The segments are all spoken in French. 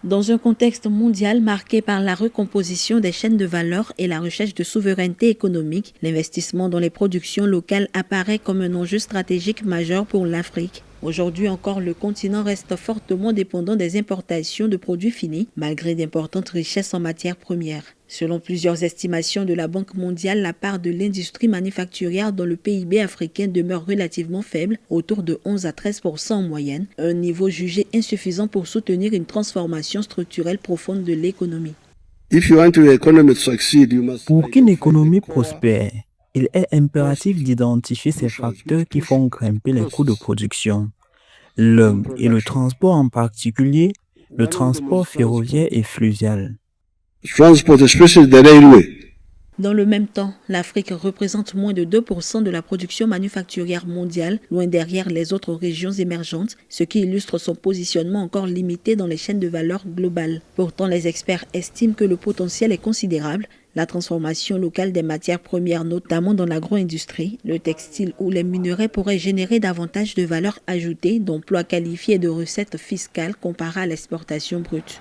Dans un contexte mondial marqué par la recomposition des chaînes de valeur et la recherche de souveraineté économique, l'investissement dans les productions locales apparaît comme un enjeu stratégique majeur pour l'Afrique. Aujourd'hui encore, le continent reste fortement dépendant des importations de produits finis, malgré d'importantes richesses en matières premières. Selon plusieurs estimations de la Banque mondiale, la part de l'industrie manufacturière dans le PIB africain demeure relativement faible, autour de 11 à 13% en moyenne, un niveau jugé insuffisant pour soutenir une transformation structurelle profonde de l'économie. Pour qu'une économie prospère, il est impératif d'identifier ces facteurs qui font grimper les coûts de production. Et le transport en particulier, le transport ferroviaire et fluvial. Dans le même temps, l'Afrique représente moins de 2% de la production manufacturière mondiale, loin derrière les autres régions émergentes, ce qui illustre son positionnement encore limité dans les chaînes de valeur globales. Pourtant, les experts estiment que le potentiel est considérable. La transformation locale des matières premières, notamment dans l'agro-industrie, le textile ou les minerais, pourrait générer davantage de valeur ajoutée, d'emplois qualifiés et de recettes fiscales comparées à l'exportation brute.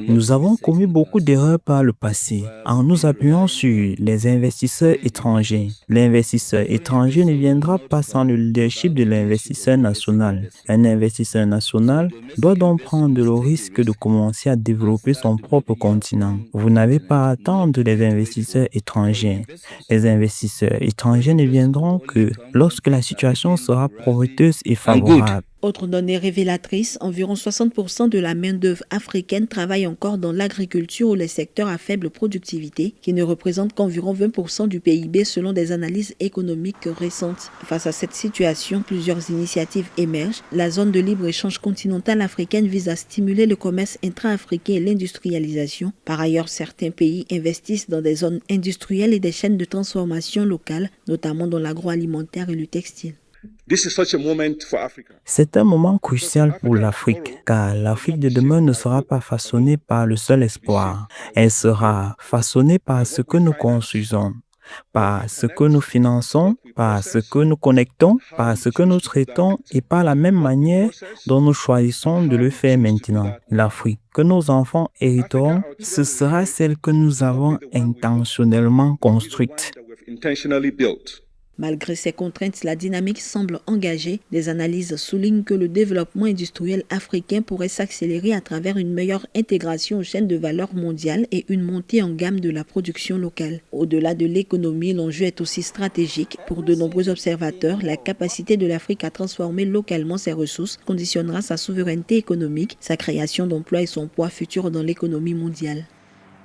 Nous avons commis beaucoup d'erreurs par le passé en nous appuyant sur les investisseurs étrangers. L'investisseur étranger ne viendra pas sans le leadership de l'investisseur national. Un investisseur national doit donc prendre le risque de commencer à développer son propre continent. Vous n'avez pas à attendre les investisseurs étrangers. Les investisseurs étrangers ne viendront que lorsque la situation sera prometteuse et favorable. Autre donnée révélatrice, environ 60% de la main-d'œuvre africaine travaille encore dans l'agriculture ou les secteurs à faible productivité, qui ne représentent qu'environ 20% du PIB selon des analyses économiques récentes. Face à cette situation, plusieurs initiatives émergent. La zone de libre-échange continentale africaine vise à stimuler le commerce intra-africain et l'industrialisation. Par ailleurs, certains pays investissent dans des zones industrielles et des chaînes de transformation locales, notamment dans l'agroalimentaire et le textile. C'est un moment crucial pour l'Afrique, car l'Afrique de demain ne sera pas façonnée par le seul espoir. Elle sera façonnée par ce que nous construisons, par ce que nous finançons, par ce que nous connectons, par ce que nous traitons et par la même manière dont nous choisissons de le faire maintenant. L'Afrique que nos enfants hériteront, ce sera celle que nous avons intentionnellement construite. Malgré ces contraintes, la dynamique semble engagée. Des analyses soulignent que le développement industriel africain pourrait s'accélérer à travers une meilleure intégration aux chaînes de valeur mondiales et une montée en gamme de la production locale. Au-delà de l'économie, l'enjeu est aussi stratégique. Pour de nombreux observateurs, la capacité de l'Afrique à transformer localement ses ressources conditionnera sa souveraineté économique, sa création d'emplois et son poids futur dans l'économie mondiale.